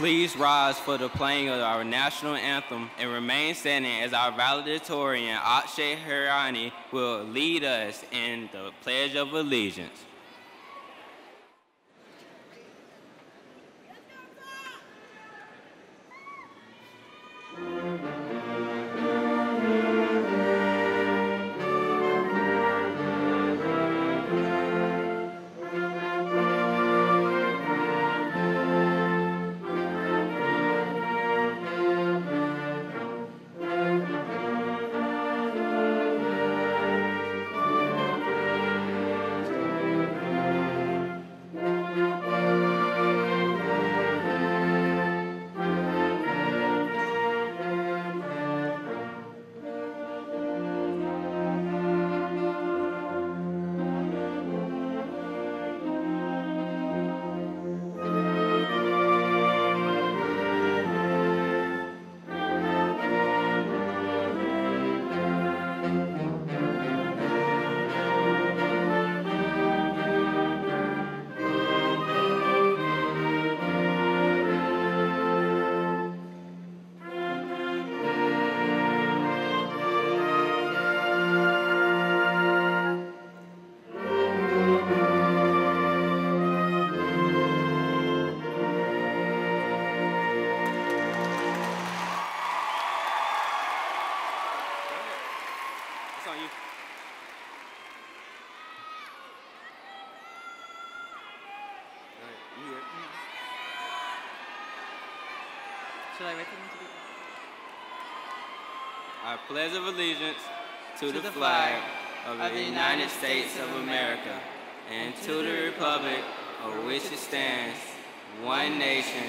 Please rise for the playing of our national anthem and remain standing as our valedictorian, Akshay Hirani, will lead us in the Pledge of Allegiance. Should I write them to be? I pledge of allegiance to the flag of the United States of America and to the republic for which it stands, one nation,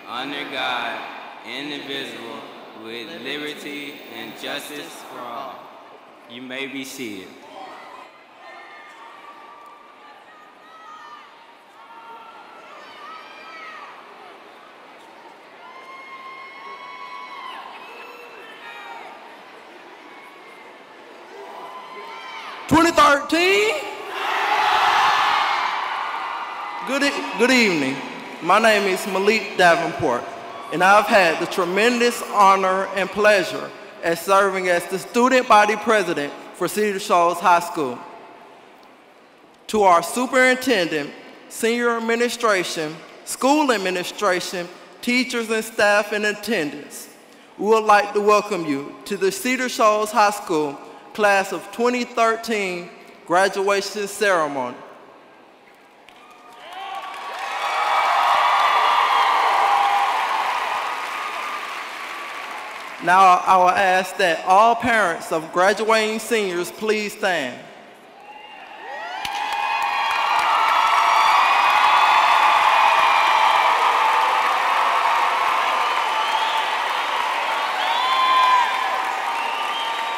under God, indivisible, with liberty and justice for all. You may be seated. Good evening. My name is Malik Davenport, and I've had the tremendous honor and pleasure at serving as the student body president for Cedar Shoals High School. To our superintendent, senior administration, school administration, teachers and staff in attendance, we would like to welcome you to the Cedar Shoals High School Class of 2013 graduation ceremony. Now I will ask that all parents of graduating seniors please stand.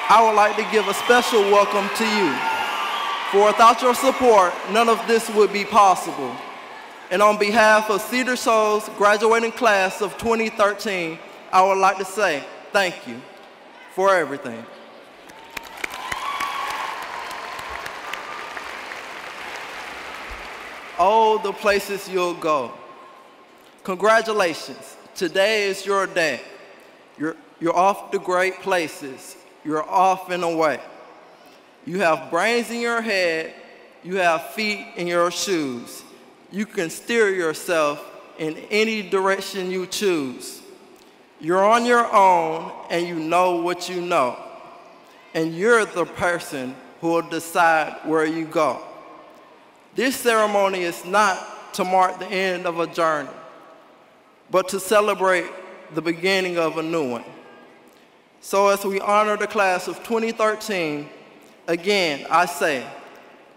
I would like to give a special welcome to you, for without your support, none of this would be possible. And on behalf of Cedar Shoals graduating class of 2013, I would like to say thank you for everything. Oh, the places you'll go. Congratulations, today is your day. You're off to great places. You're off and away. You have brains in your head. You have feet in your shoes. You can steer yourself in any direction you choose. You're on your own and you know what you know. And you're the person who will decide where you go. This ceremony is not to mark the end of a journey, but to celebrate the beginning of a new one. So as we honor the class of 2013, again, I say,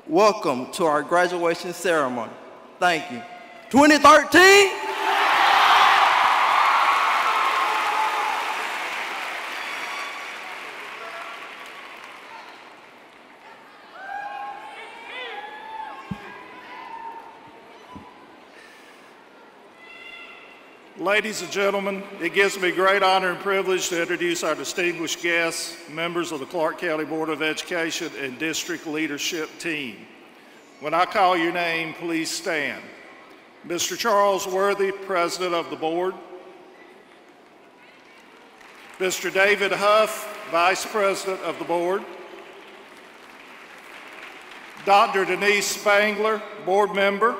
welcome to our graduation ceremony. Thank you. 2013! Ladies and gentlemen, it gives me great honor and privilege to introduce our distinguished guests, members of the Clark County Board of Education and district leadership team. When I call your name, please stand. Mr. Charles Worthy, President of the Board. Mr. David Huff, Vice President of the Board. Dr. Denise Spangler, Board Member.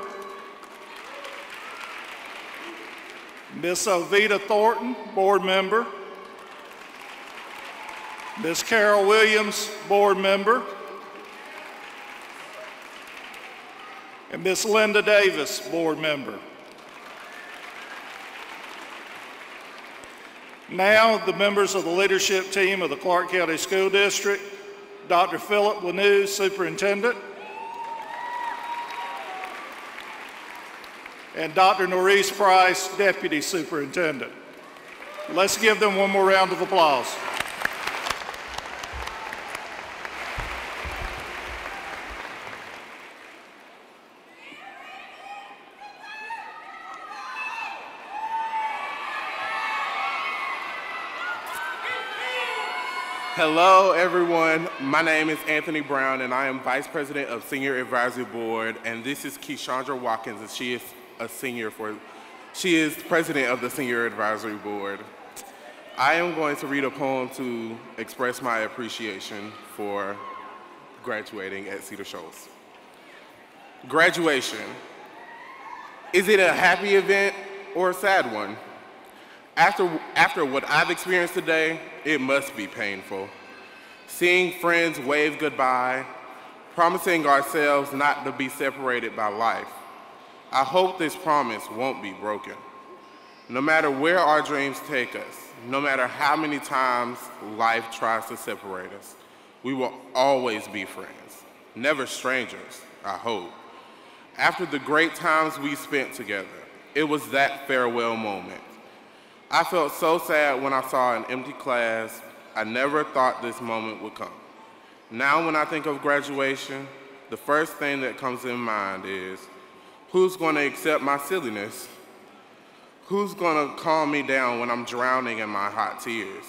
Ms. Ovita Thornton, Board Member. Ms. Carol Williams, Board Member. And Ms. Linda Davis, Board Member. Now, the members of the leadership team of the Clark County School District, Dr. Philip Lanou, Superintendent, and Dr. Norris Price, Deputy Superintendent. Let's give them one more round of applause. Hello, everyone. My name is Anthony Brown, and I am Vice President of Senior Advisory Board, and this is Keyshandra Watkins, and she is President of the Senior Advisory Board. I am going to read a poem to express my appreciation for graduating at Cedar Shoals. Graduation. Is it a happy event or a sad one? After what I've experienced today, it must be painful. Seeing friends wave goodbye, promising ourselves not to be separated by life. I hope this promise won't be broken. No matter where our dreams take us, no matter how many times life tries to separate us, we will always be friends, never strangers, I hope. After the great times we spent together, it was that farewell moment. I felt so sad when I saw an empty class. I never thought this moment would come. Now when I think of graduation, the first thing that comes in mind is, who's going to accept my silliness? Who's going to calm me down when I'm drowning in my hot tears?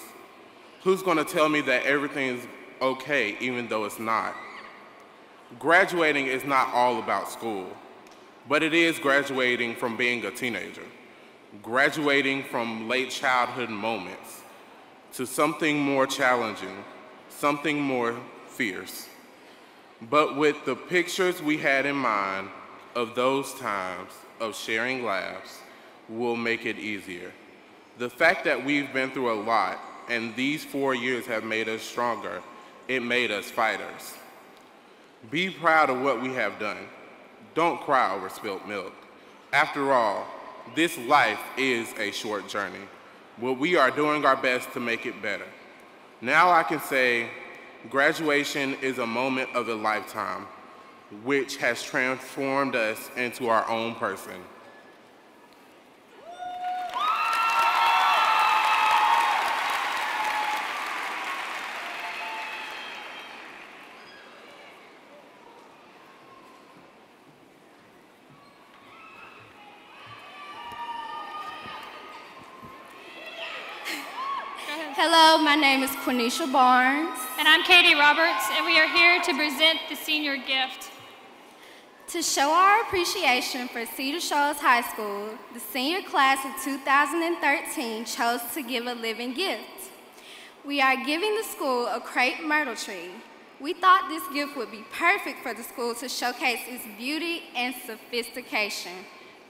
Who's going to tell me that everything's okay even though it's not? Graduating is not all about school, but it is graduating from being a teenager. Graduating from late childhood moments to something more challenging, something more fierce. But with the pictures we had in mind of those times of sharing laughs will make it easier. The fact that we've been through a lot and these 4 years have made us stronger, it made us fighters. Be proud of what we have done. Don't cry over spilt milk. After all, this life is a short journey, but we are doing our best to make it better. Now I can say graduation is a moment of a lifetime, which has transformed us into our own person. Hello, my name is Quenisha Barnes. And I'm Katie Roberts, and we are here to present the senior gift. To show our appreciation for Cedar Shoals High School, the senior class of 2013 chose to give a living gift. We are giving the school a crepe myrtle tree. We thought this gift would be perfect for the school to showcase its beauty and sophistication.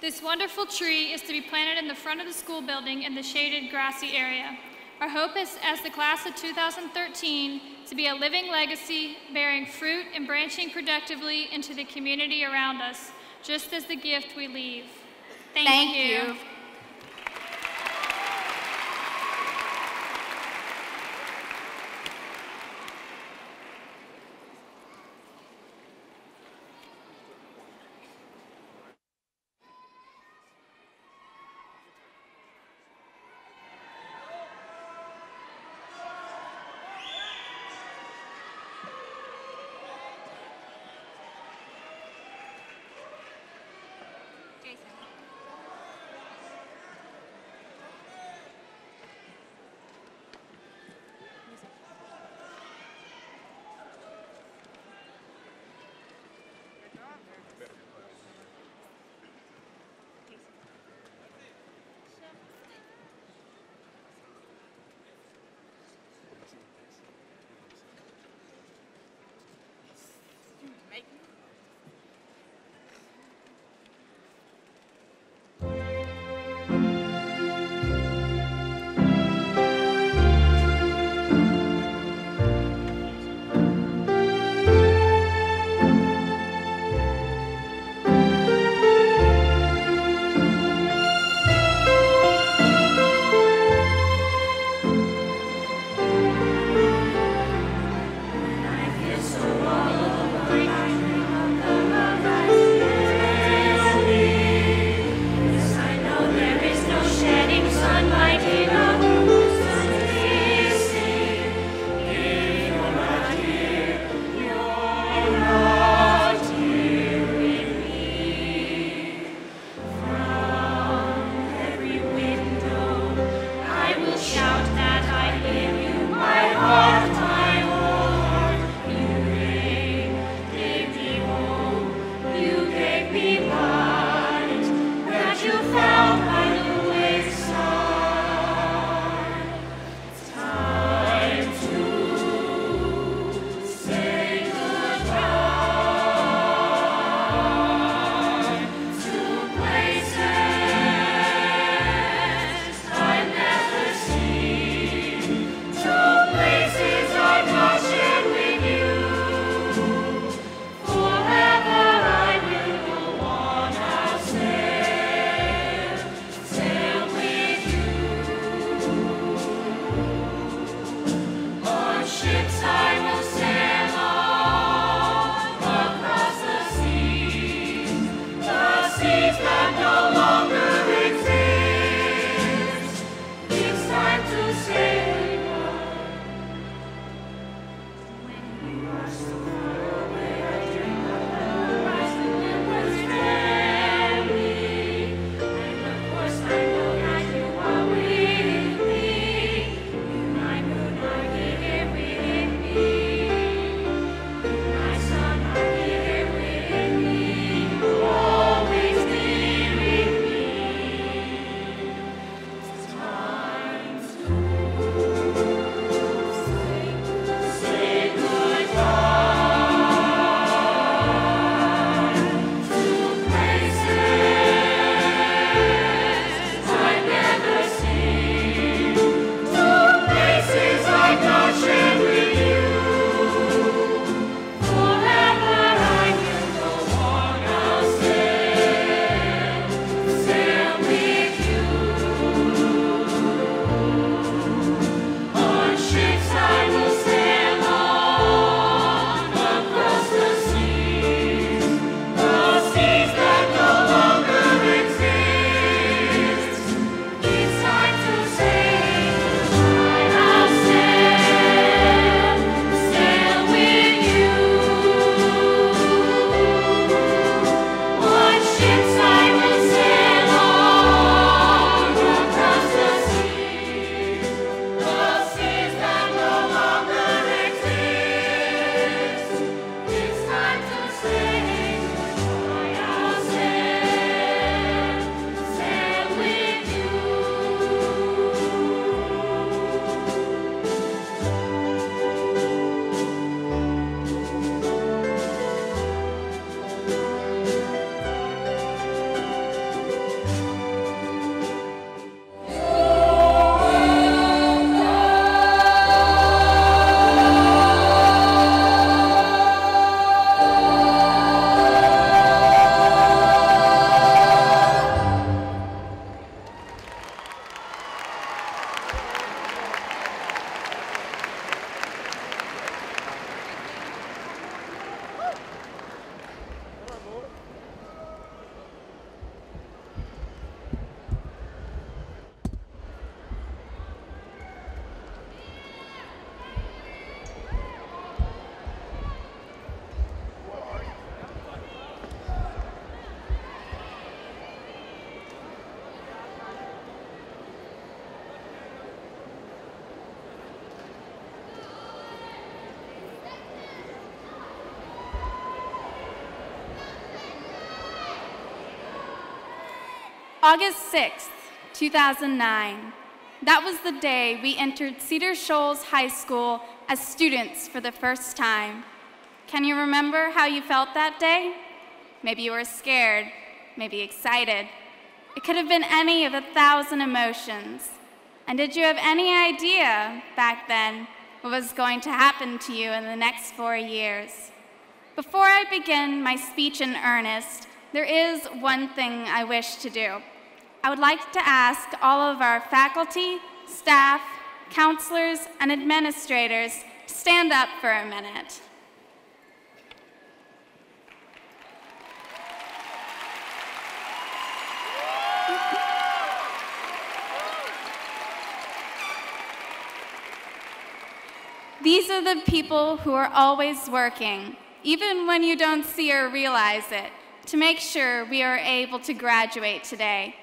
This wonderful tree is to be planted in the front of the school building in the shaded, grassy area. Our hope is, as the class of 2013, to be a living legacy, bearing fruit and branching productively into the community around us, just as the gift we leave. Thank you. August 6th, 2009. That was the day we entered Cedar Shoals High School as students for the first time. Can you remember how you felt that day? Maybe you were scared, maybe excited. It could have been any of 1,000 emotions. And did you have any idea back then what was going to happen to you in the next 4 years? Before I begin my speech in earnest, there is one thing I wish to do. I would like to ask all of our faculty, staff, counselors, and administrators to stand up for a minute. These are the people who are always working, even when you don't see or realize it, to make sure we are able to graduate today.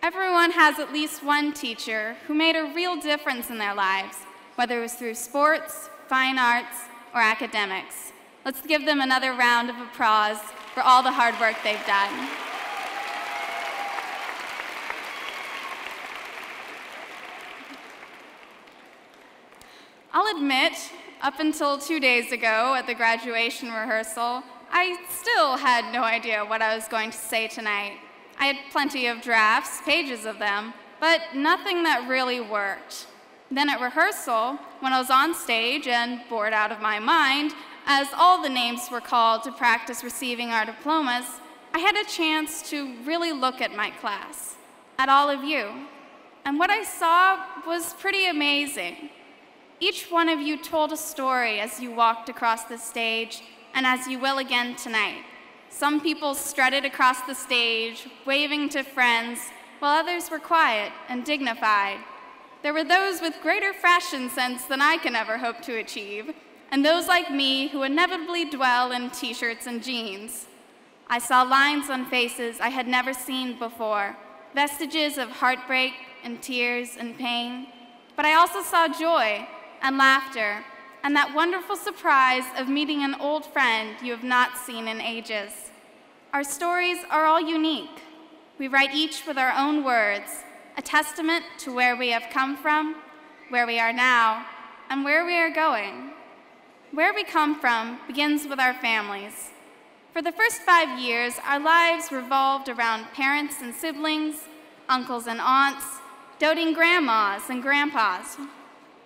Everyone has at least one teacher who made a real difference in their lives, whether it was through sports, fine arts, or academics. Let's give them another round of applause for all the hard work they've done. I'll admit, up until 2 days ago at the graduation rehearsal, I still had no idea what I was going to say tonight. I had plenty of drafts, pages of them, but nothing that really worked. Then at rehearsal, when I was on stage and bored out of my mind, as all the names were called to practice receiving our diplomas, I had a chance to really look at my class, at all of you. And what I saw was pretty amazing. Each one of you told a story as you walked across the stage, and as you will again tonight. Some people strutted across the stage, waving to friends, while others were quiet and dignified. There were those with greater fashion sense than I can ever hope to achieve, and those like me who inevitably dwell in t-shirts and jeans. I saw lines on faces I had never seen before, vestiges of heartbreak and tears and pain, but I also saw joy and laughter, and that wonderful surprise of meeting an old friend you have not seen in ages. Our stories are all unique. We write each with our own words, a testament to where we have come from, where we are now, and where we are going. Where we come from begins with our families. For the first 5 years, our lives revolved around parents and siblings, uncles and aunts, doting grandmas and grandpas.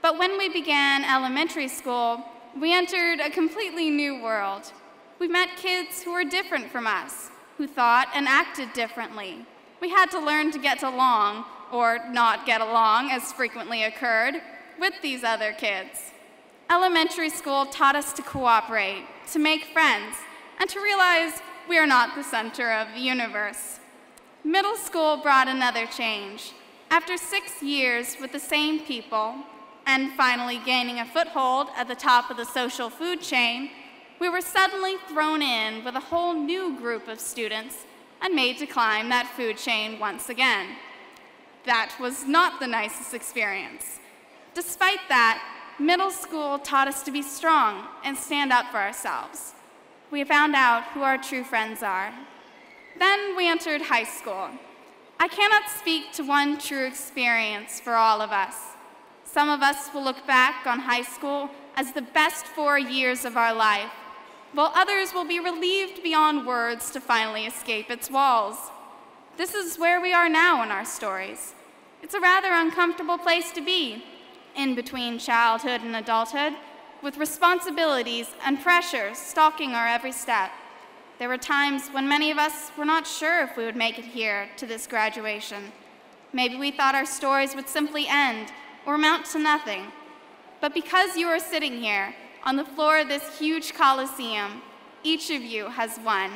But when we began elementary school, we entered a completely new world. We met kids who were different from us, who thought and acted differently. We had to learn to get along, or not get along, as frequently occurred, with these other kids. Elementary school taught us to cooperate, to make friends, and to realize we are not the center of the universe. Middle school brought another change. After 6 years with the same people, and finally gaining a foothold at the top of the social food chain, we were suddenly thrown in with a whole new group of students and made to climb that food chain once again. That was not the nicest experience. Despite that, middle school taught us to be strong and stand up for ourselves. We found out who our true friends are. Then we entered high school. I cannot speak to one true experience for all of us. Some of us will look back on high school as the best 4 years of our life, while others will be relieved beyond words to finally escape its walls. This is where we are now in our stories. It's a rather uncomfortable place to be, in between childhood and adulthood, with responsibilities and pressures stalking our every step. There were times when many of us were not sure if we would make it here to this graduation. Maybe we thought our stories would simply end or amount to nothing. But because you are sitting here on the floor of this huge Coliseum, each of you has won.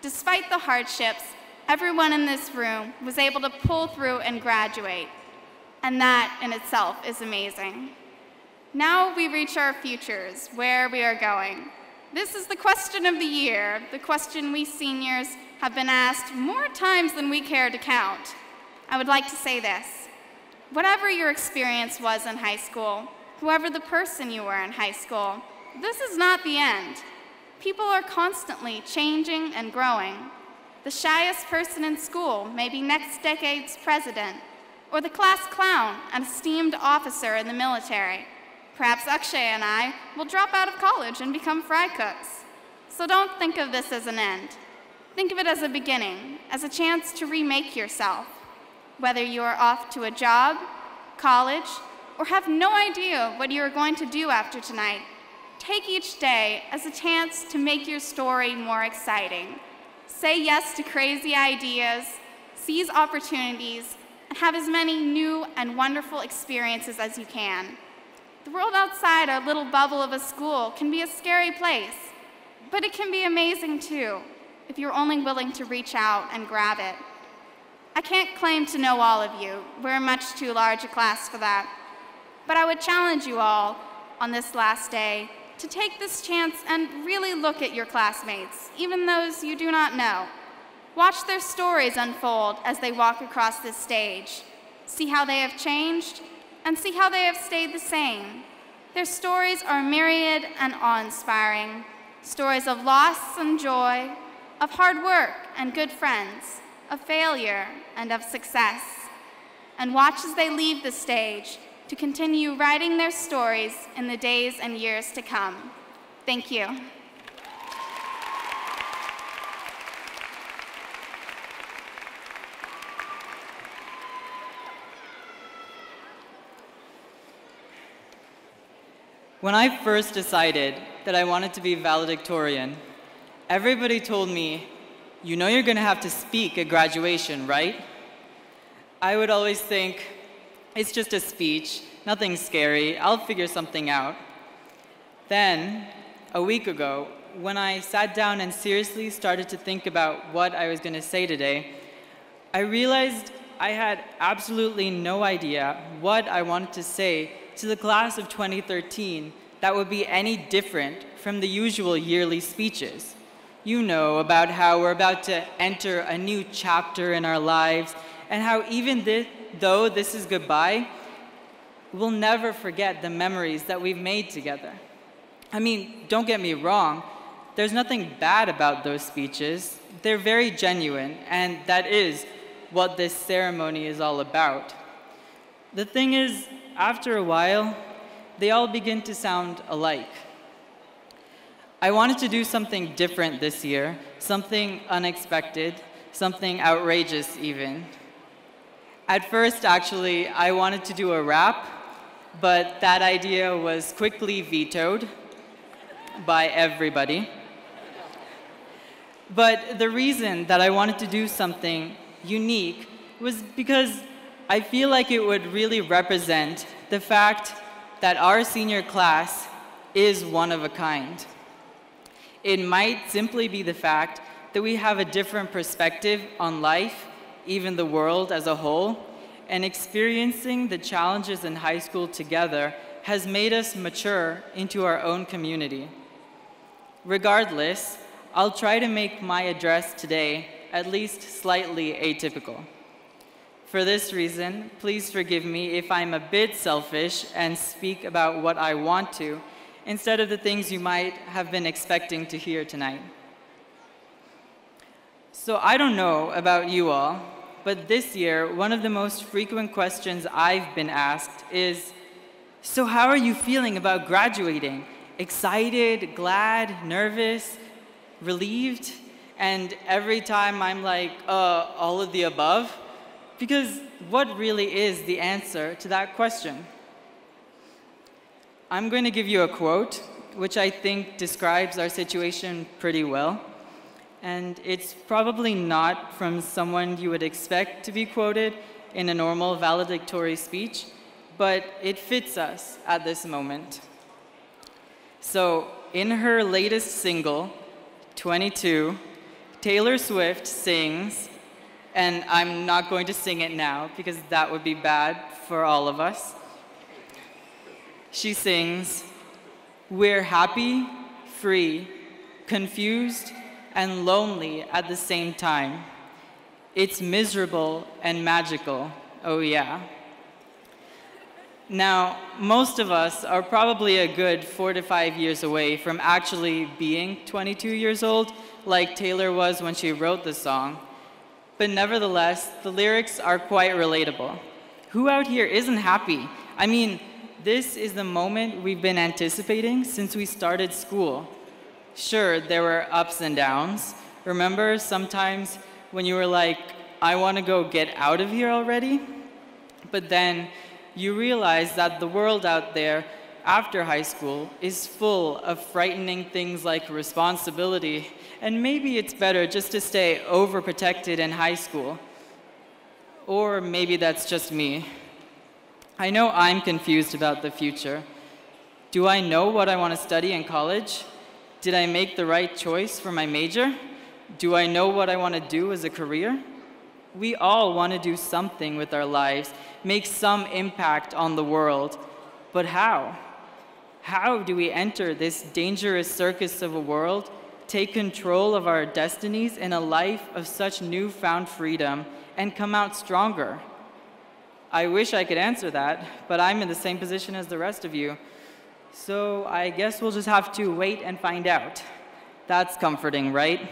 Despite the hardships, everyone in this room was able to pull through and graduate. And that in itself is amazing. Now we reach our futures, where we are going. This is the question of the year, the question we seniors have been asked more times than we care to count. I would like to say this. Whatever your experience was in high school, whoever the person you were in high school, this is not the end. People are constantly changing and growing. The shyest person in school may be next decade's president, or the class clown, an esteemed officer in the military. Perhaps Akshay and I will drop out of college and become fry cooks. So don't think of this as an end. Think of it as a beginning, as a chance to remake yourself. Whether you are off to a job, college, or have no idea what you are going to do after tonight, take each day as a chance to make your story more exciting. Say yes to crazy ideas, seize opportunities, and have as many new and wonderful experiences as you can. The world outside our little bubble of a school can be a scary place, but it can be amazing too, if you're only willing to reach out and grab it. I can't claim to know all of you. We're much too large a class for that. But I would challenge you all on this last day to take this chance and really look at your classmates, even those you do not know. Watch their stories unfold as they walk across this stage. See how they have changed, and see how they have stayed the same. Their stories are myriad and awe-inspiring. Stories of loss and joy, of hard work and good friends, of failure and of success. And watch as they leave the stage to continue writing their stories in the days and years to come. Thank you. When I first decided that I wanted to be valedictorian, everybody told me, "You know you're gonna have to speak at graduation, right?" I would always think, it's just a speech, nothing scary, I'll figure something out. Then, a week ago, when I sat down and seriously started to think about what I was gonna say today, I realized I had absolutely no idea what I wanted to say to the class of 2013 that would be any different from the usual yearly speeches. You know about how we're about to enter a new chapter in our lives, and how even though this is goodbye, we'll never forget the memories that we've made together. I mean, don't get me wrong, there's nothing bad about those speeches. They're very genuine, and that is what this ceremony is all about. The thing is, after a while, they all begin to sound alike. I wanted to do something different this year, something unexpected, something outrageous even. At first, actually, I wanted to do a rap, but that idea was quickly vetoed by everybody. But the reason that I wanted to do something unique was because I feel like it would really represent the fact that our senior class is one of a kind. It might simply be the fact that we have a different perspective on life, even the world as a whole, and experiencing the challenges in high school together has made us mature into our own community. Regardless, I'll try to make my address today at least slightly atypical. For this reason, please forgive me if I'm a bit selfish and speak about what I want to, instead of the things you might have been expecting to hear tonight. So I don't know about you all, but this year, one of the most frequent questions I've been asked is, so how are you feeling about graduating? Excited, glad, nervous, relieved? And every time I'm like, all of the above? Because what really is the answer to that question? I'm going to give you a quote, which I think describes our situation pretty well. And it's probably not from someone you would expect to be quoted in a normal valedictory speech, but it fits us at this moment. So, in her latest single, 22, Taylor Swift sings, and I'm not going to sing it now because that would be bad for all of us. She sings, "We're happy, free, confused, and lonely at the same time. It's miserable and magical, oh yeah." Now, most of us are probably a good 4 to 5 years away from actually being 22 years old, like Taylor was when she wrote the song. But nevertheless, the lyrics are quite relatable. Who out here isn't happy? I mean, this is the moment we've been anticipating since we started school. Sure, there were ups and downs. Remember sometimes when you were like, I want to go get out of here already? But then you realize that the world out there after high school is full of frightening things like responsibility, and maybe it's better just to stay overprotected in high school. Or maybe that's just me. I know I'm confused about the future. Do I know what I want to study in college? Did I make the right choice for my major? Do I know what I want to do as a career? We all want to do something with our lives, make some impact on the world. But how? How do we enter this dangerous circus of a world, take control of our destinies in a life of such newfound freedom, and come out stronger? I wish I could answer that, but I'm in the same position as the rest of you. So I guess we'll just have to wait and find out. That's comforting, right?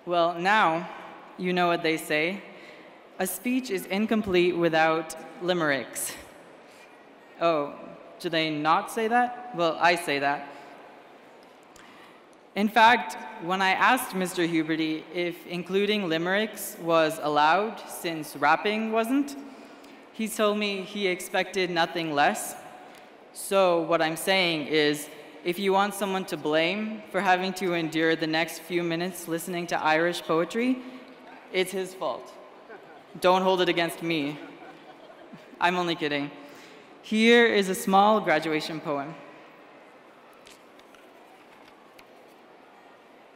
Well, now, you know what they say. A speech is incomplete without limericks. Oh, do they not say that? Well, I say that. In fact, when I asked Mr. Huberty if including limericks was allowed since rapping wasn't, he told me he expected nothing less. So what I'm saying is, if you want someone to blame for having to endure the next few minutes listening to Irish poetry, it's his fault. Don't hold it against me. I'm only kidding. Here is a small graduation poem.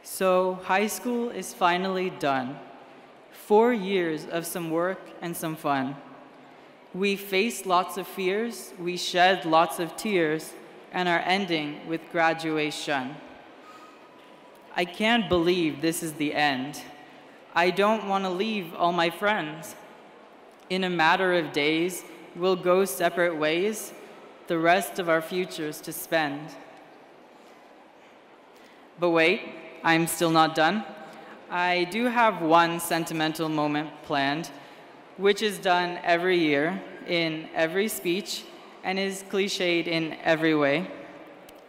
So high school is finally done. 4 years of some work and some fun. We faced lots of fears, we shed lots of tears, and are ending with graduation. I can't believe this is the end. I don't want to leave all my friends. In a matter of days, we'll go separate ways, the rest of our futures to spend. But wait, I'm still not done. I do have one sentimental moment planned, which is done every year in every speech and is cliched in every way.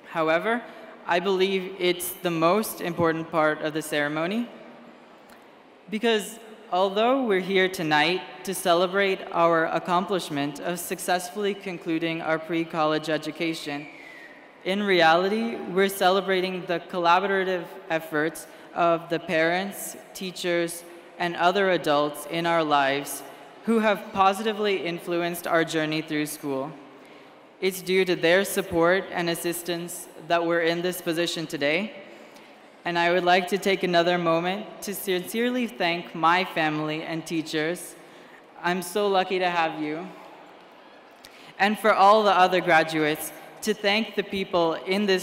However, I believe it's the most important part of the ceremony because although we're here tonight to celebrate our accomplishment of successfully concluding our pre-college education, in reality, we're celebrating the collaborative efforts of the parents, teachers, and other adults in our lives who have positively influenced our journey through school. It's due to their support and assistance that we're in this position today. And I would like to take another moment to sincerely thank my family and teachers. I'm so lucky to have you. And for all the other graduates, to thank the people in their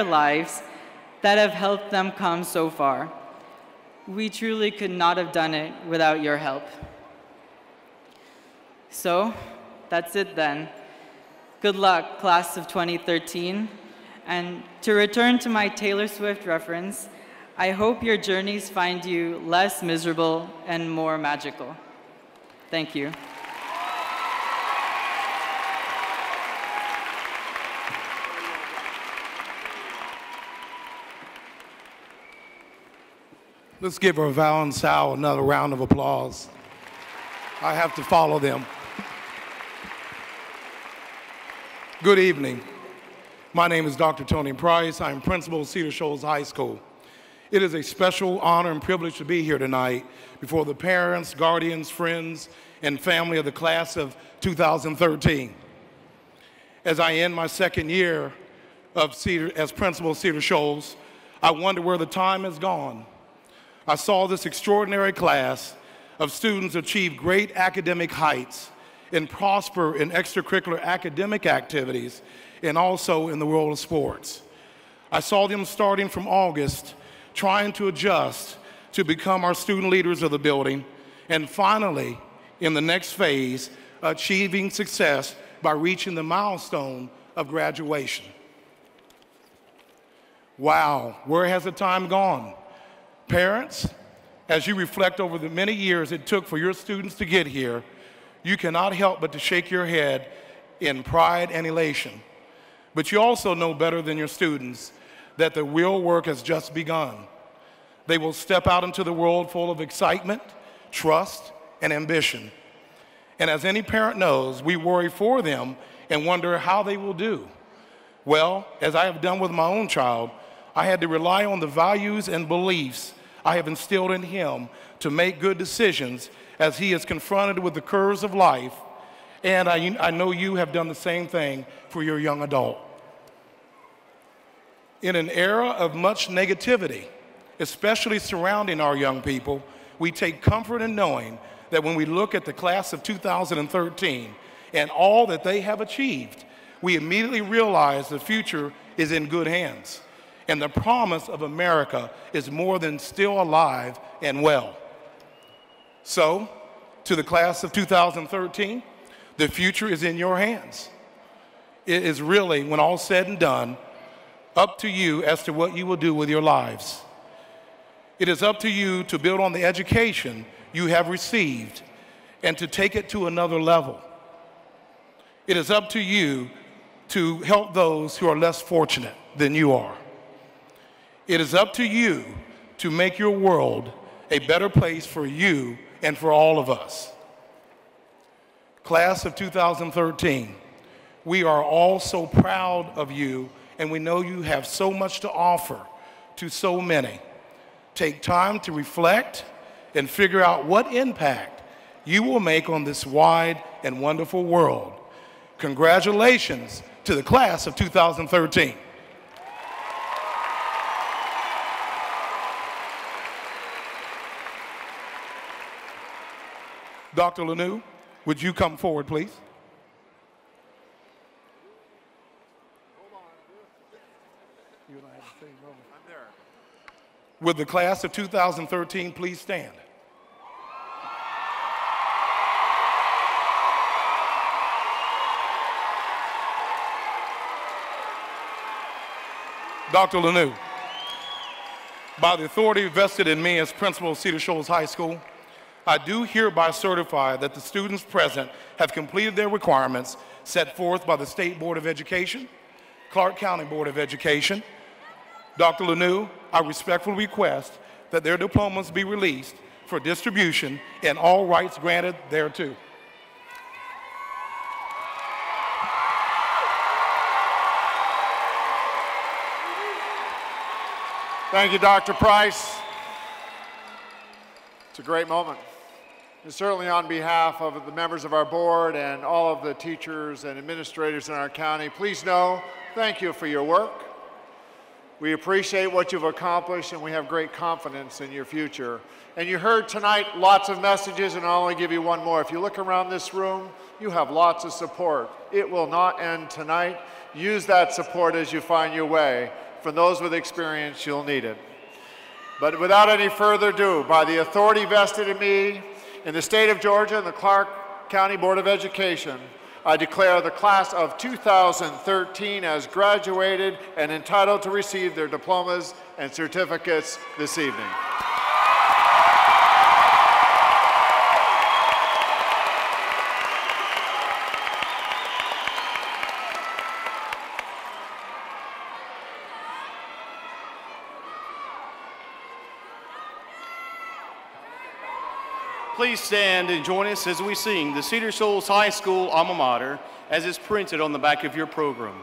lives that have helped them come so far. We truly could not have done it without your help. So, that's it then. Good luck, class of 2013. And to return to my Taylor Swift reference, I hope your journeys find you less miserable and more magical. Thank you. Let's give Raval and Sal another round of applause. I have to follow them. Good evening. My name is Dr. Tony Price. I'm principal of Cedar Shoals High School. It is a special honor and privilege to be here tonight before the parents, guardians, friends, and family of the class of 2013. As I end my second year as principal of Cedar Shoals, I wonder where the time has gone. I saw this extraordinary class of students achieve great academic heights and prosper in extracurricular academic activities and also in the world of sports. I saw them starting from August, trying to adjust to become our student leaders of the building, and finally, in the next phase, achieving success by reaching the milestone of graduation. Wow, where has the time gone? Parents, as you reflect over the many years it took for your students to get here, you cannot help but to shake your head in pride and elation. But you also know better than your students that the real work has just begun. They will step out into the world full of excitement, trust, and ambition. And as any parent knows, we worry for them and wonder how they will do. Well, as I have done with my own child, I had to rely on the values and beliefs I have instilled in him to make good decisions as he is confronted with the curves of life. And I know you have done the same thing for your young adult. In an era of much negativity, especially surrounding our young people, we take comfort in knowing that when we look at the class of 2013 and all that they have achieved, we immediately realize the future is in good hands, and the promise of America is more than still alive and well. So, to the class of 2013, the future is in your hands. It is really, when all's said and done, up to you as to what you will do with your lives. It is up to you to build on the education you have received and to take it to another level. It is up to you to help those who are less fortunate than you are. It is up to you to make your world a better place for you and for all of us. Class of 2013, we are all so proud of you, and we know you have so much to offer to so many. Take time to reflect and figure out what impact you will make on this wide and wonderful world. Congratulations to the class of 2013. Dr. Lanou, would you come forward, please? Would the class of 2013 please stand? Dr. Lanou, by the authority vested in me as principal of Cedar Shoals High School, I do hereby certify that the students present have completed their requirements set forth by the State Board of Education, Clark County Board of Education. Dr. Lanou, I respectfully request that their diplomas be released for distribution and all rights granted thereto. Thank you, Dr. Price. It's a great moment. And certainly on behalf of the members of our board and all of the teachers and administrators in our county, please know, thank you for your work. We appreciate what you've accomplished, and we have great confidence in your future. And you heard tonight lots of messages, and I'll only give you one more. If you look around this room, you have lots of support. It will not end tonight. Use that support as you find your way. For those with experience, you'll need it. But without any further ado, by the authority vested in me in the state of Georgia and the Clark County Board of Education, I declare the class of 2013 as graduated and entitled to receive their diplomas and certificates this evening. Please stand and join us as we sing the Cedar Shoals High School alma mater as is printed on the back of your program.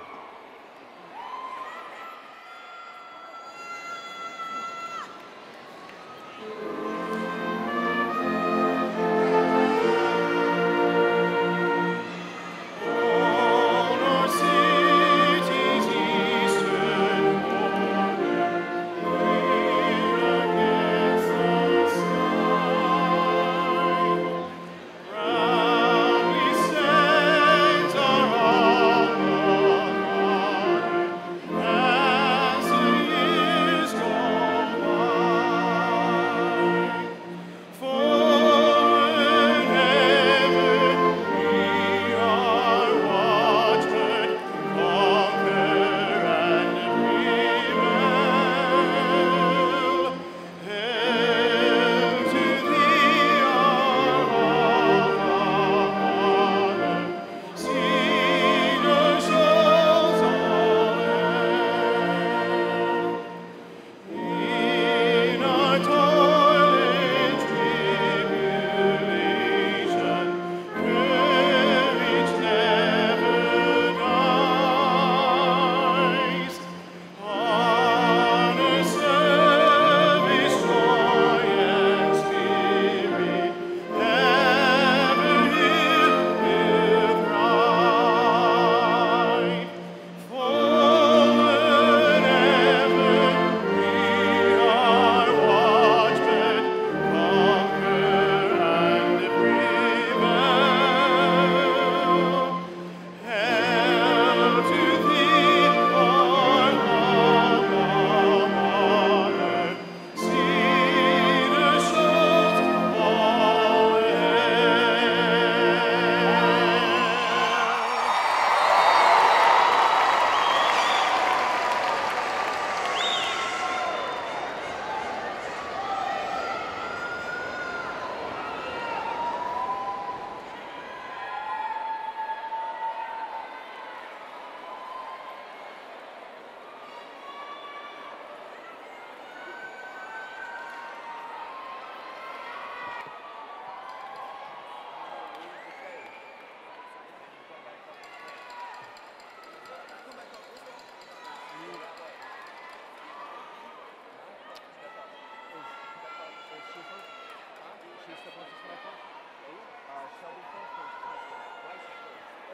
Round we stand, our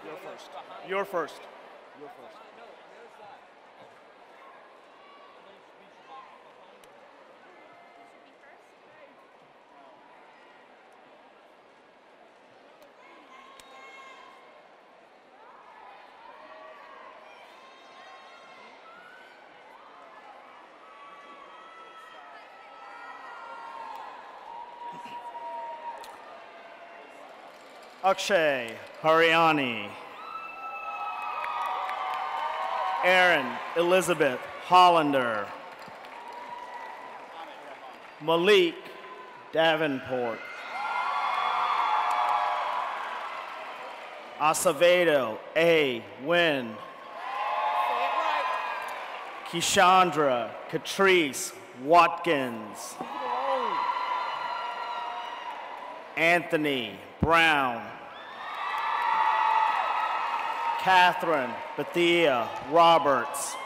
You're first. You're first. You're first. Akshay Haryani. Erin Elizabeth Hollander. Malik Davenport. Acevedo A. Wynn. Kishandra Catrice Watkins. Anthony Brown. Catherine Bethia Roberts.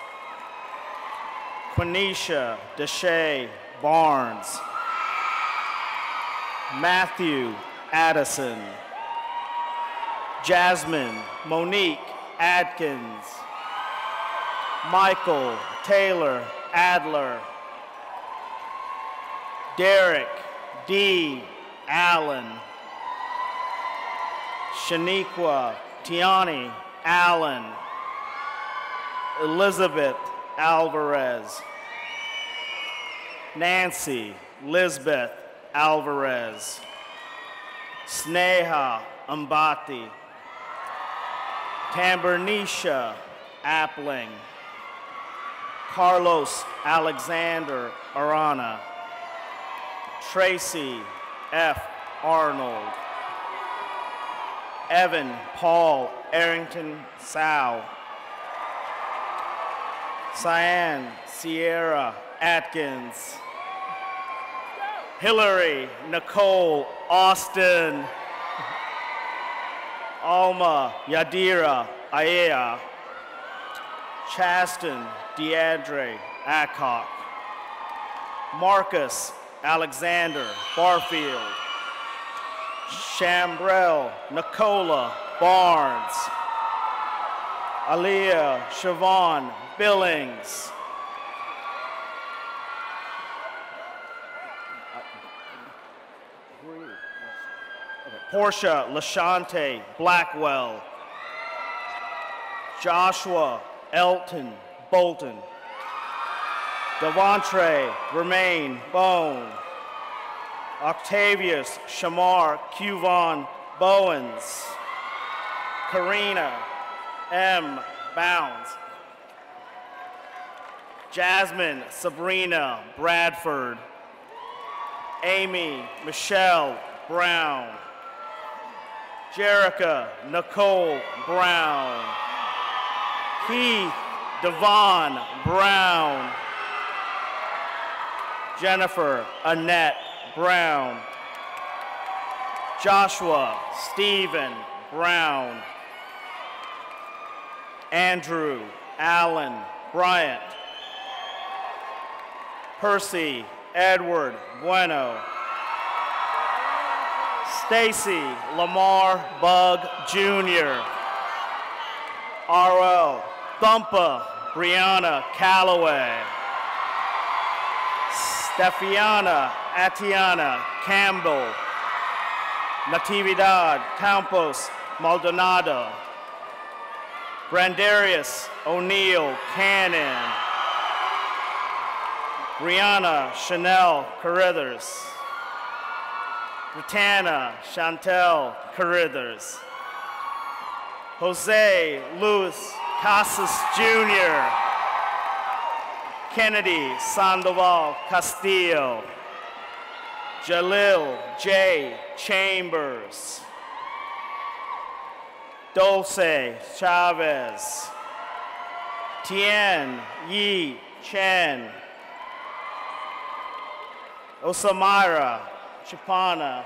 Quenisha Deshay Barnes. Matthew Addison. Jasmine Monique Adkins. Michael Taylor Adler. Derek D. Allen. Shaniqua Tiani Allen. Elizabeth Alvarez. Nancy Lisbeth Alvarez. Sneha Ambati. Tambernisha Appling. Carlos Alexander Arana. Tracy F. Arnold. Evan Paul Arrington Sow. Cyan Sierra Atkins. Hillary Nicole Austin. Alma Yadira Aya. Chaston Deandre Ackock. Marcus Alexander Barfield. Shambrell Nicola Barnes. Aliyah Siobhan Billings. Portia Lashante Blackwell. Joshua Elton Bolton. Devontre Remain Bone. Octavius Shamar Cuvon Bowens. Karina M. Bounds. Jasmine Sabrina Bradford. Amy Michelle Brown. Jerica Nicole Brown. Keith Devon Brown. Jennifer Annette Brown. Joshua Stephen Brown. Andrew Allen Bryant. Percy Edward Bueno. Stacy Lamar Bug Jr. R.L. Thumpa Brianna Calloway. Stefiana Atiana Campbell. Natividad Campos Maldonado. Brandarius O'Neill Cannon. Brianna Chanel Carruthers. Britanna Chantel Carruthers. Jose Luis Casas Jr. Kennedy Sandoval Castillo. Jalil J. Chambers. Dulce Chavez. Tien Yi Chen. Osamira Chapana.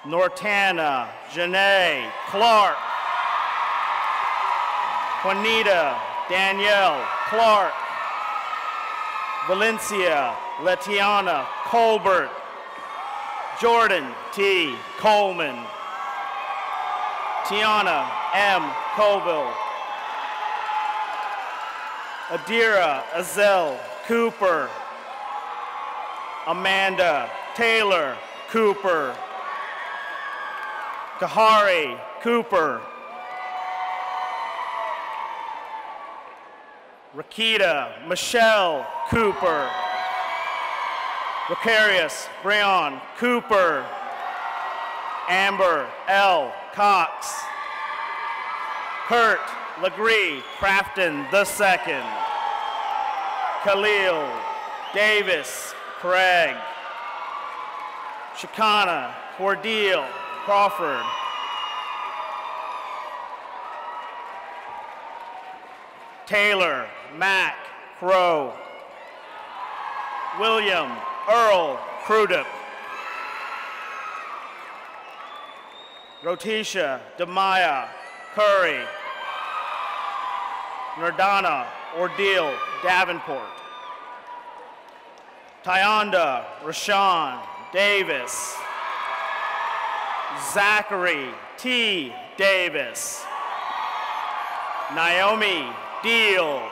Nortana Janae Clark. Juanita Danielle Clark. Valencia Letiana Colbert Jordan T. Coleman, Tiana M. Colville, Adira Azell Cooper, Amanda Taylor Cooper, Kahari Cooper, Rakita Michelle Cooper, Ricarius Breon Cooper, Amber L. Cox, Kurt Legree Crafton II, Khalil Davis Craig, Shakana Cordile Crawford, Taylor Mack Crow, William Earl Crudup, Rotisha Demaya Curry, Nardana Ordeal Davenport, Tyonda Rashawn Davis, Zachary T. Davis, Naomi Deal,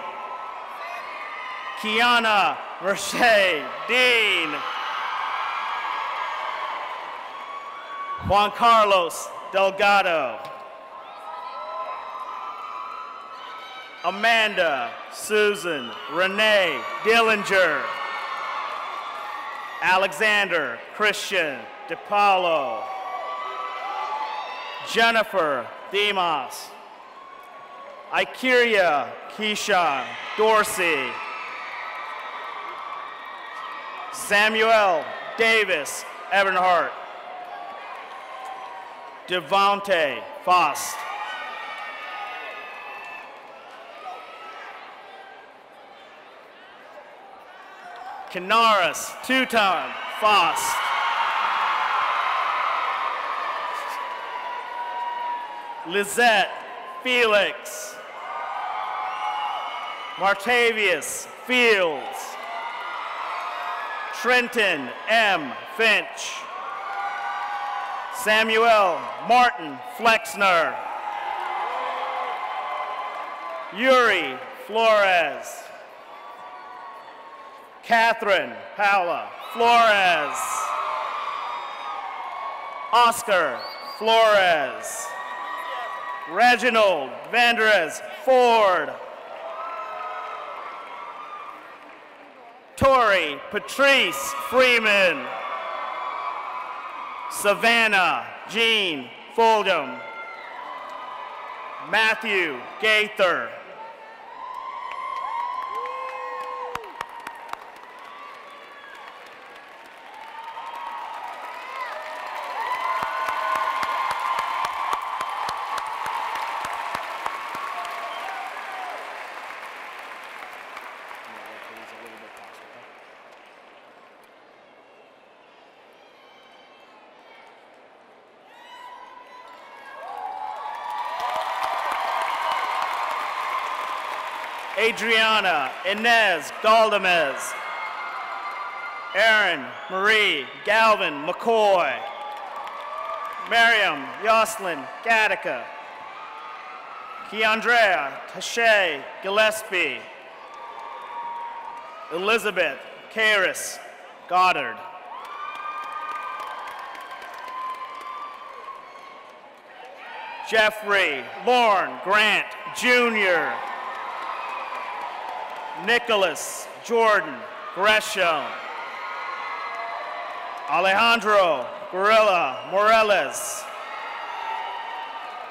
Kiana Roche Dean, Juan Carlos Delgado, Amanda Susan Renee Dillinger, Alexander Christian DePaulo, Jennifer Demas, Ikeria Keisha Dorsey, Samuel Davis Evanhart, Devontae Fost, Canaris Tuton Fost, Lizette Felix, Martavius Fields, Trenton M. Finch, Samuel Martin Flexner, Yuri Flores, Catherine Paula Flores, Oscar Flores, Reginald Vandres Ford, Tori Patrice Freeman, Savannah Jean Fulgham, Matthew Gaither, Adriana Inez Galdamez, Erin Marie Galvin McCoy, Miriam Yoslin Gattaca, Keandrea Tashay Gillespie, Elizabeth Karis Goddard, Jeffrey Lorne Grant Jr., Nicholas Jordan Gresham, Alejandro Gorilla Morales,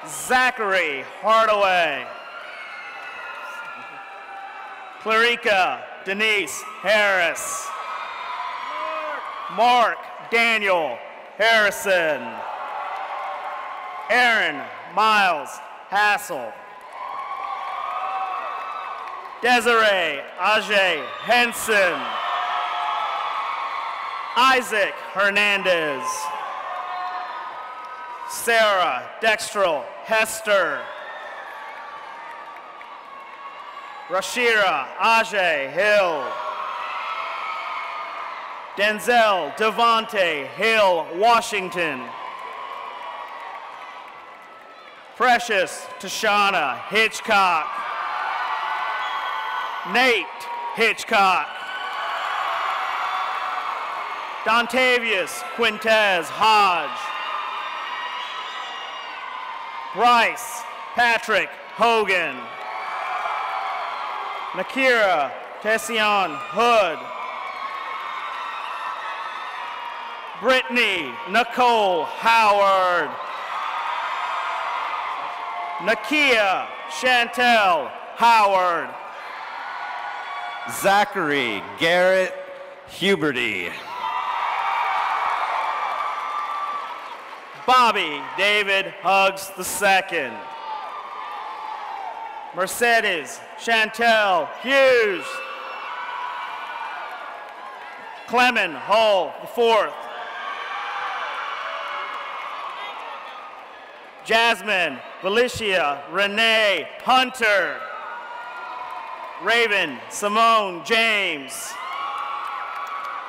Zachary Hardaway, Clarica Denise Harris, Mark Daniel Harrison, Aaron Miles Hassel, Desiree Ajay Henson, Isaac Hernandez, Sarah Dextrel Hester, Rashira Ajay Hill, Denzel Devontae Hill Washington. Precious Tashana Hitchcock. Nate Hitchcock. Dontavius Quintez Hodge. Bryce Patrick Hogan. Nakira Tession Hood. Brittany Nicole Howard. Nakia Chantel Howard. Zachary Garrett Huberty. Bobby David Huggs II. Mercedes Chantel Hughes. Clement Hall IV. Jasmine Felicia Renee Hunter. Raven Simone James.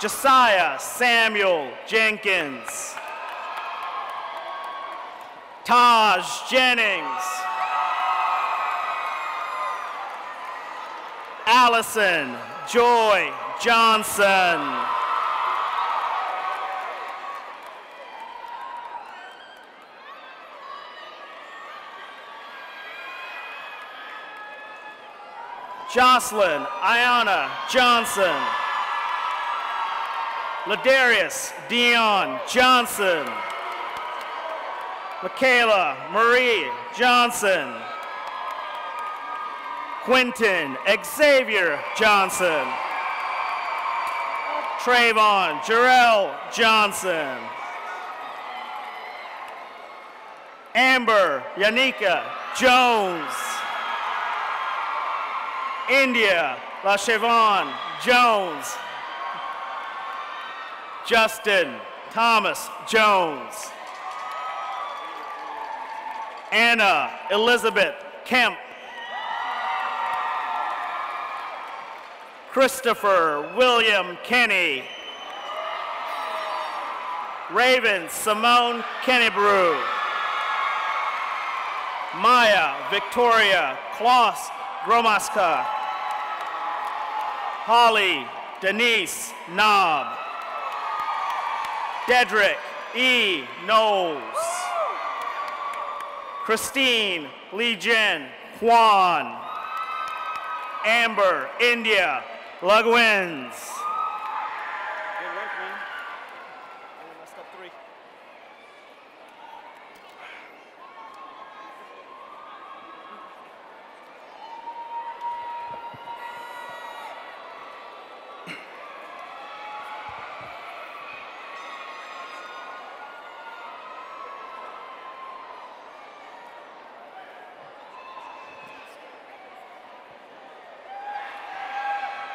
Josiah Samuel Jenkins. Taj Jennings. Allison Joy Johnson. Jocelyn Ayana Johnson. Ladarius Dion Johnson. Michaela Marie Johnson. Quentin Xavier Johnson. Trayvon Jarrell Johnson. Amber Yanika Jones. India LaShavon Jones. Justin Thomas Jones. Anna Elizabeth Kemp. Christopher William Kenny. Raven Simone Kennebrew. Maya Victoria Klaus Gromaska. Holly Denise Knob. Dedrick E. Knowles. Christine Lee Jen Kwan. Amber India Lugwins. Good work, man. I messed up 3.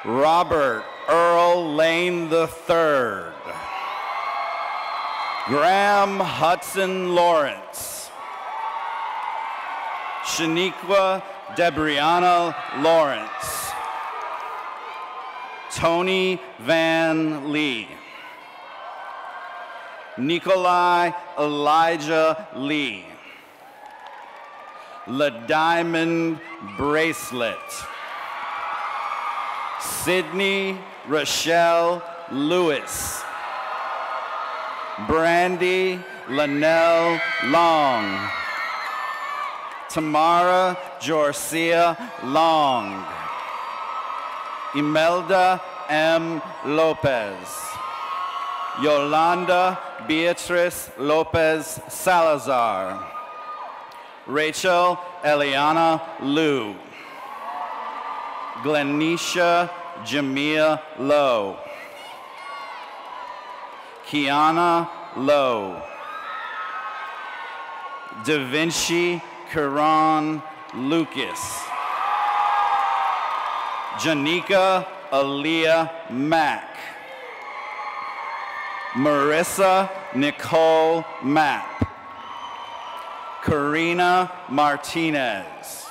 Robert Earl Lane III. Graham Hudson Lawrence. Shaniqua Debriana Lawrence. Tony Van Lee. Nikolai Elijah Lee. La Diamond Bracelet. Sydney Rochelle Lewis. Brandy Linnell Long. Tamara Jorcia Long. Imelda M. Lopez. Yolanda Beatrice Lopez Salazar. Rachel Eliana Liu. Glenisha Jamia Lowe. Kiana Lowe. Da Vinci Karan Lucas. Janika Aaliyah Mack. Marissa Nicole Mapp. Karina Martinez.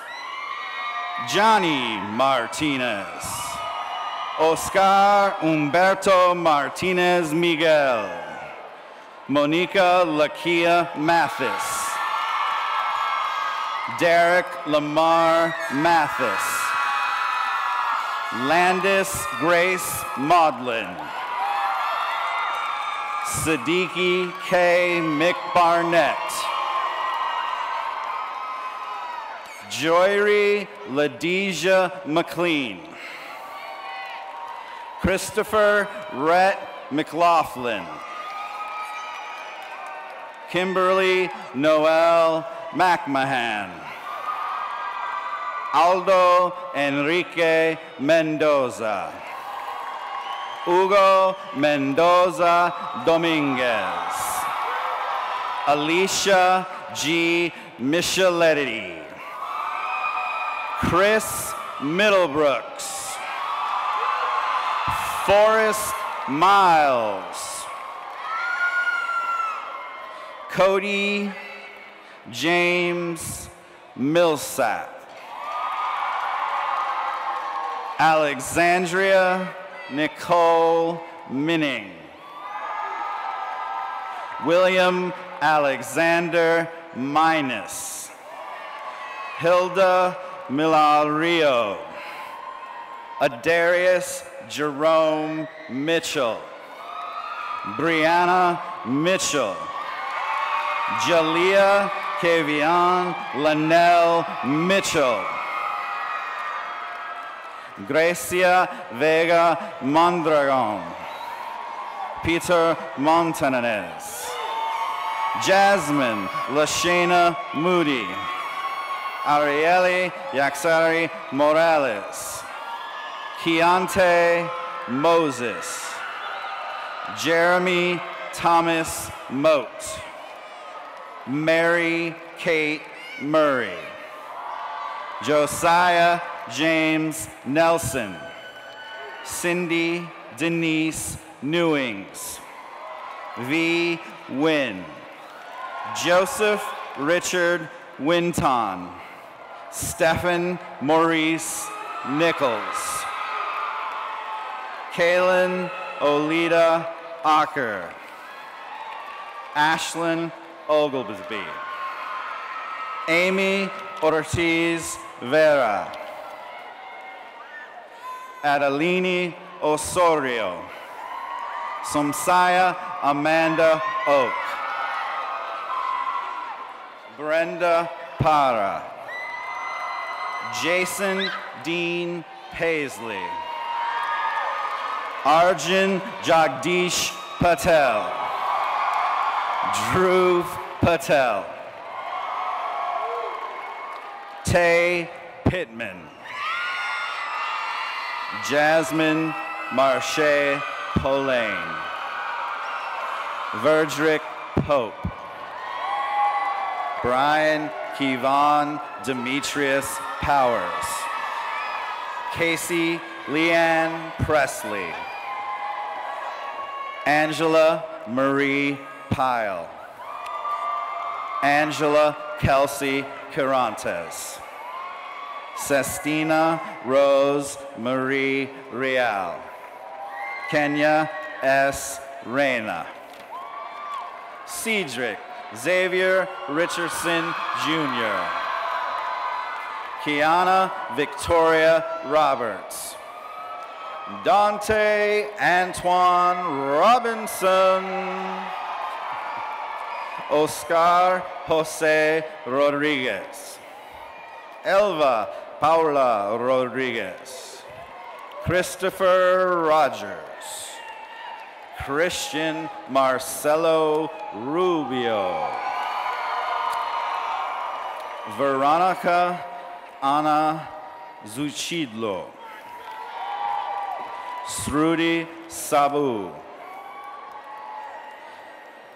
Johnny Martinez. Oscar Humberto Martinez Miguel. Monica Lakia Mathis. Derek Lamar Mathis. Landis Grace Maudlin. Siddiqui K. McBarnett. Joyri Ladija McLean. Christopher Rhett McLaughlin. Kimberly Noel McMahon. Aldo Enrique Mendoza. Hugo Mendoza Dominguez. Alicia G. Micheletti. Chris Middlebrooks. Forrest Miles. Cody James Millsap. Alexandria Nicole Minning. William Alexander Minus. Hilda Milario. Adarius Jerome Mitchell. Brianna Mitchell. Jalea Kevian Lanelle Mitchell. Gracia Vega Mondragon. Peter Montanez. Jasmine Lashana Moody. Arieli Yaxari Morales. Keontae Moses. Jeremy Thomas Moat. Mary Kate Murray. Josiah James Nelson. Cindy Denise Newings. V. Wynn. Joseph Richard Winton. Stephen Maurice Nichols. Kaylin Olita Acker. Ashlyn Oglesby. Amy Ortiz Vera. Adelini Osorio. Somsaya Amanda Oak. Brenda Para. Jason Dean Paisley. Arjun Jagdish Patel. Dhruv Patel. Tay Pittman. Jasmine Marche Polaine. Verdrick Pope. Brian Kevon Demetrius Powers. Casey Leanne Presley. Angela Marie Pyle. Angela Kelsey Carantes. Sestina Rose Marie Real. Kenya S. Reyna. Cedric Xavier Richardson Jr. Kiana Victoria Roberts. Dante Antoine Robinson. Oscar Jose Rodriguez. Elva Paula Rodriguez. Christopher Rogers. Christian Marcelo Rubio. Veronica Ana Zuchidlo. Sruti Sabu.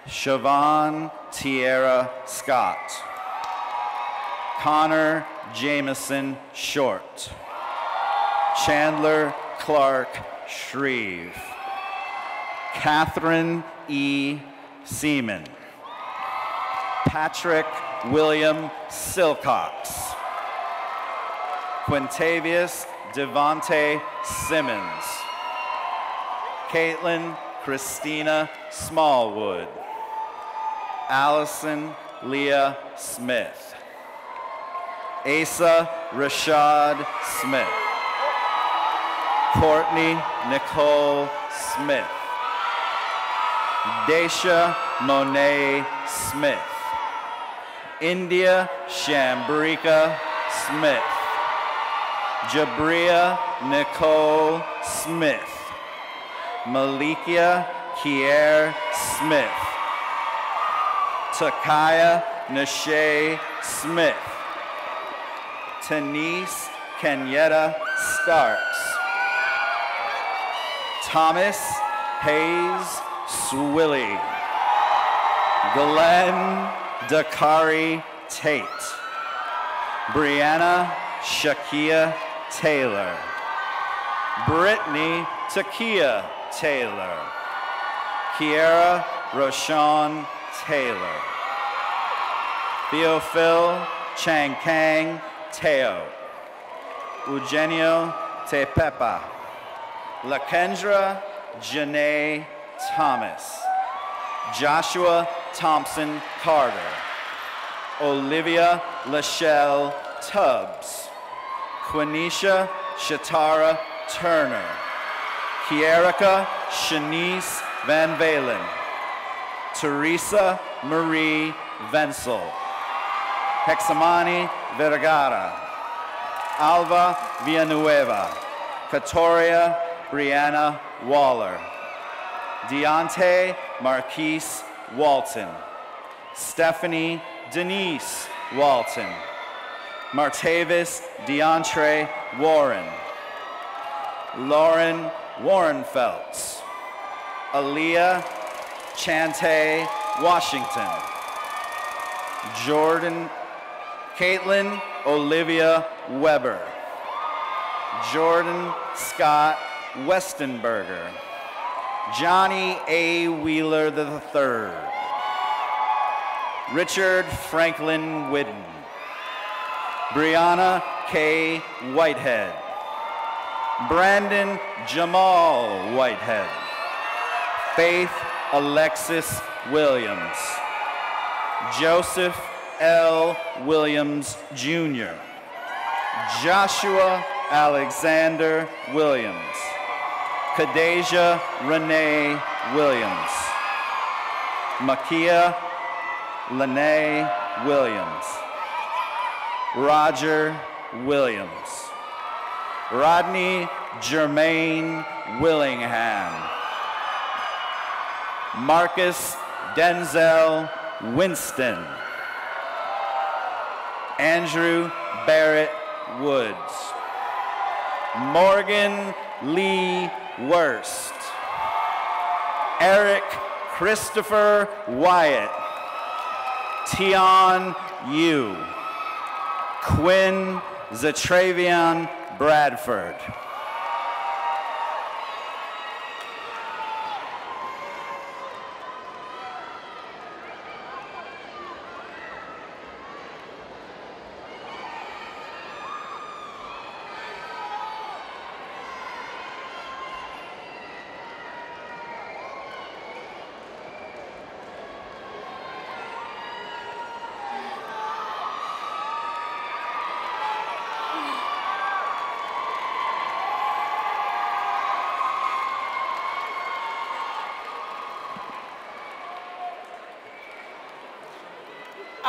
Siobhan Tierra Scott. Connor Jameson Short. Chandler Clark Shreve. Catherine E. Seaman. Patrick William Silcox. Quintavious Devontae Simmons. Caitlin Christina Smallwood. Allison Leah Smith. Asa Rashad Smith. Courtney Nicole Smith. Daisha Monet Smith. India Shambrika Smith. Jabria Nicole Smith. Malikia Kier Smith. Takaya Nashay Smith. Denise Kenyetta Starks. Thomas Hayes Swilly. Glenn Dakari Tate. Brianna Shakia Taylor. Brittany Takia Taylor. Kiara Roshan Taylor. Theophil Changkang Teo. Eugenio Tepepa. Lakendra Janae Thomas. Joshua Thompson Carter. Olivia Lachelle Tubbs. Quenisha Shatara Turner. Kierica Shanice Van Valen. Teresa Marie Venzel. Hexamani Vergara. Alva Villanueva. Katoria Brianna Waller. Deontay Marquise Walton. Stephanie Denise Walton. Martavis Deontre Warren. Lauren Warrenfelts. Aaliyah Chante Washington. Jordan Caitlin Olivia Weber. Jordan Scott Westenberger. Johnny A. Wheeler III. Richard Franklin Whidden. Brianna K. Whitehead. Brandon Jamal Whitehead. Faith Alexis Williams. Joseph L. Williams Jr. Joshua Alexander Williams. Kadeja Renee Williams. Makia Lene Williams. Roger Williams. Rodney Jermaine Willingham. Marcus Denzel Winston. Andrew Barrett Woods. Morgan Lee Worst. Eric Christopher Wyatt. Tion Yu. Quinn Zatravian Bradford.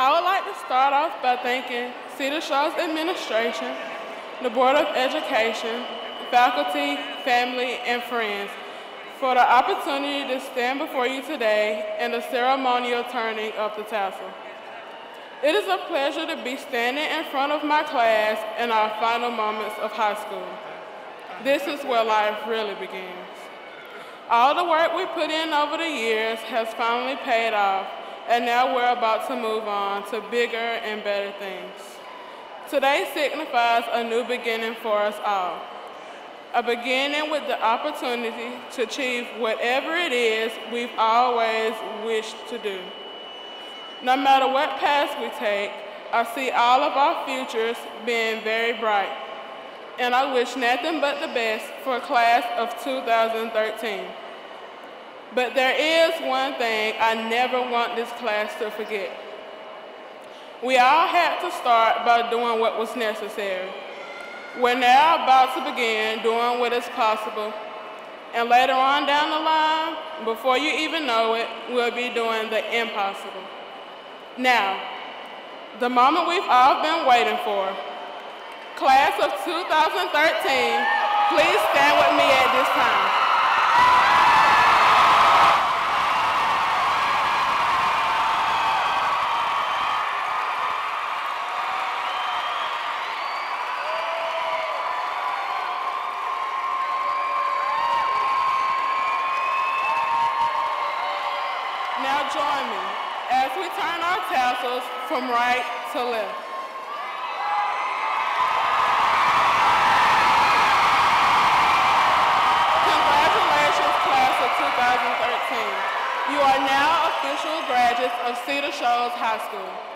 I would like to start off by thanking Cedar Shoals Administration, the Board of Education, faculty, family, and friends for the opportunity to stand before you today in the ceremonial turning of the tassel. It is a pleasure to be standing in front of my class in our final moments of high school. This is where life really begins. All the work we put in over the years has finally paid off, and now we're about to move on to bigger and better things. Today signifies a new beginning for us all. A beginning with the opportunity to achieve whatever it is we've always wished to do. No matter what path we take, I see all of our futures being very bright, and I wish nothing but the best for class of 2013. But there is one thing I never want this class to forget. We all had to start by doing what was necessary. We're now about to begin doing what is possible. And later on down the line, before you even know it, we'll be doing the impossible. Now, the moment we've all been waiting for. Class of 2013, please stand with me at this time. Now join me as we turn our tassels from right to left. Congratulations, class of 2013. You are now official graduates of Cedar Shoals High School.